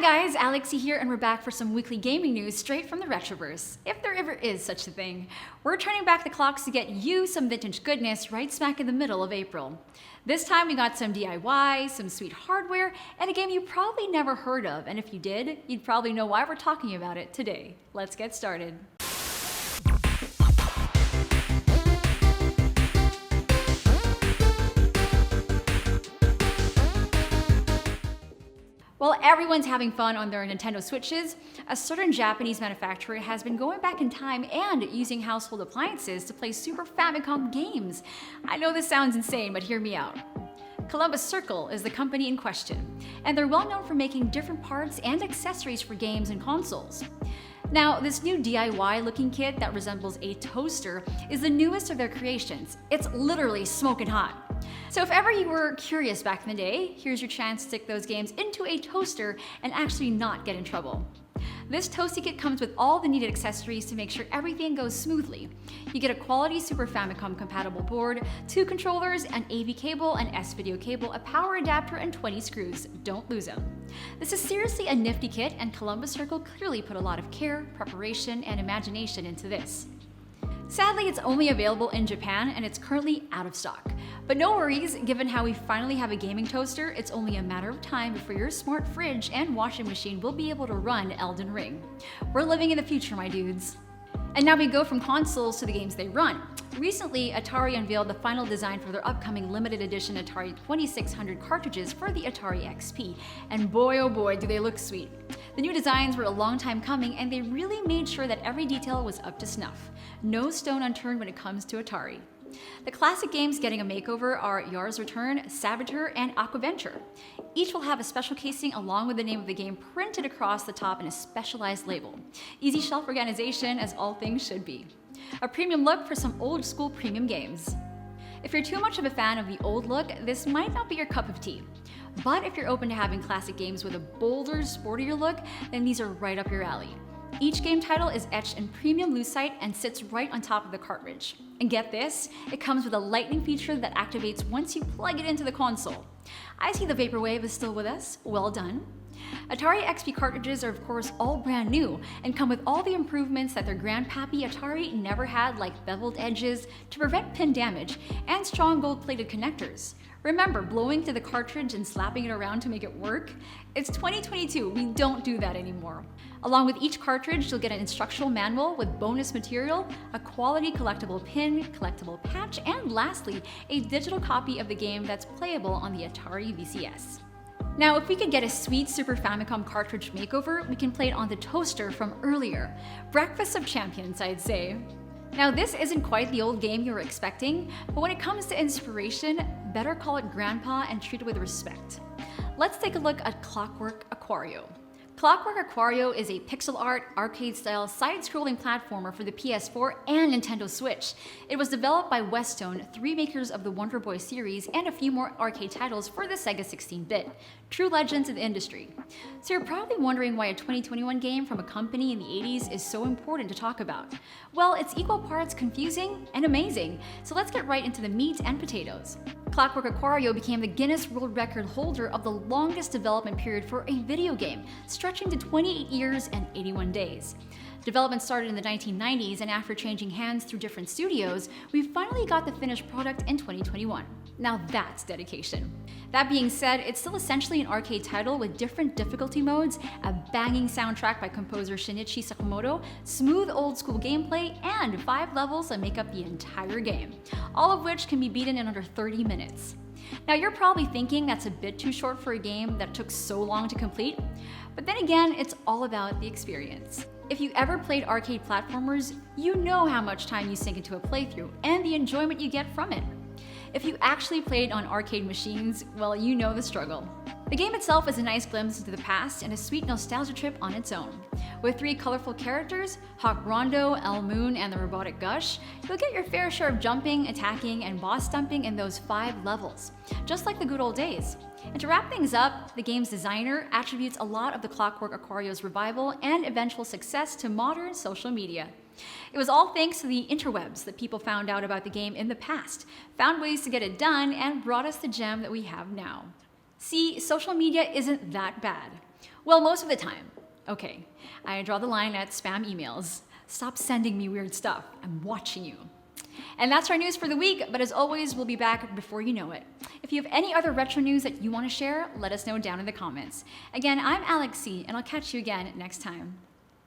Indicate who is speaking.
Speaker 1: Hi guys, Alexi here, and we're back for some weekly gaming news straight from the Retroverse, if there ever is such a thing. We're turning back the clocks to get you some vintage goodness right smack in the middle of April. This time we got some DIY, some sweet hardware, and a game you probably never heard of, and if you did, you'd probably know why we're talking about it today. Let's get started. While everyone's having fun on their Nintendo Switches, a certain Japanese manufacturer has been going back in time and using household appliances to play Super Famicom games. I know this sounds insane, but hear me out. Columbus Circle is the company in question, and they're well known for making different parts and accessories for games and consoles. Now, this new DIY looking kit that resembles a toaster is the newest of their creations. It's literally smoking hot. So if ever you were curious back in the day, here's your chance to stick those games into a toaster and actually not get in trouble. This Toasty Kit comes with all the needed accessories to make sure everything goes smoothly. You get a quality Super Famicom compatible board, 2 controllers, an AV cable, an S-video cable, a power adapter, and 20 screws. Don't lose them. This is seriously a nifty kit, and Columbus Circle clearly put a lot of care, preparation, and imagination into this. Sadly, it's only available in Japan and it's currently out of stock. But no worries, given how we finally have a gaming toaster, it's only a matter of time before your smart fridge and washing machine will be able to run Elden Ring. We're living in the future, my dudes. And now we go from consoles to the games they run. Recently, Atari unveiled the final design for their upcoming limited edition Atari 2600 cartridges for the Atari XP, and boy oh boy do they look sweet. The new designs were a long time coming, and they really made sure that every detail was up to snuff. No stone unturned when it comes to Atari. The classic games getting a makeover are Yar's Return, Saboteur, and Aquaventure. Each will have a special casing along with the name of the game printed across the top in a specialized label. Easy shelf organization, as all things should be. A premium look for some old school premium games. If you're too much of a fan of the old look, this might not be your cup of tea. But if you're open to having classic games with a bolder, sportier look, then these are right up your alley. Each game title is etched in premium lucite and sits right on top of the cartridge. And get this, it comes with a lightning feature that activates once you plug it into the console. I see the Vaporwave is still with us. Well done. Atari XP cartridges are of course all brand new and come with all the improvements that their grandpappy Atari never had, like beveled edges to prevent pin damage and strong gold-plated connectors. Remember blowing through the cartridge and slapping it around to make it work? It's 2022, we don't do that anymore. Along with each cartridge, you'll get an instructional manual with bonus material, a quality collectible pin, collectible patch, and lastly, a digital copy of the game that's playable on the Atari VCS. Now, if we could get a sweet Super Famicom cartridge makeover, we can play it on the toaster from earlier. Breakfast of Champions, I'd say. Now, this isn't quite the old game you were expecting, but when it comes to inspiration, better call it grandpa and treat it with respect. Let's take a look at Clockwork Aquario. Clockwork Aquario is a pixel art, arcade-style, side-scrolling platformer for the PS4 and Nintendo Switch. It was developed by Westone, 3 makers of the Wonder Boy series, and a few more arcade titles for the Sega 16-bit. True legends in the industry. So you're probably wondering why a 2021 game from a company in the 80s is so important to talk about. Well, it's equal parts confusing and amazing, so let's get right into the meat and potatoes. Clockwork Aquario became the Guinness World Record holder of the longest development period for a video game, stretching to 28 years and 81 days. Development started in the 1990s, and after changing hands through different studios, we finally got the finished product in 2021. Now that's dedication. That being said, it's still essentially an arcade title with different difficulty modes, a banging soundtrack by composer Shinichi Sakamoto, smooth old school gameplay, and 5 levels that make up the entire game, all of which can be beaten in under 30 minutes. Now you're probably thinking that's a bit too short for a game that took so long to complete, but then again, it's all about the experience. If you ever played arcade platformers, you know how much time you sink into a playthrough and the enjoyment you get from it. If you actually played on arcade machines, well, you know the struggle. The game itself is a nice glimpse into the past and a sweet nostalgia trip on its own. With 3 colorful characters, Hawk Rondo, El Moon, and the robotic Gush, you'll get your fair share of jumping, attacking, and boss stumping in those 5 levels, just like the good old days. And to wrap things up, the game's designer attributes a lot of the Clockwork Aquario's revival and eventual success to modern social media. It was all thanks to the interwebs that people found out about the game in the past, found ways to get it done, and brought us the gem that we have now. See, social media isn't that bad. Well, most of the time. Okay, I draw the line at spam emails. Stop sending me weird stuff. I'm watching you. And that's our news for the week, but as always, we'll be back before you know it. If you have any other retro news that you want to share, let us know down in the comments. Again, I'm Alex C, and I'll catch you again next time.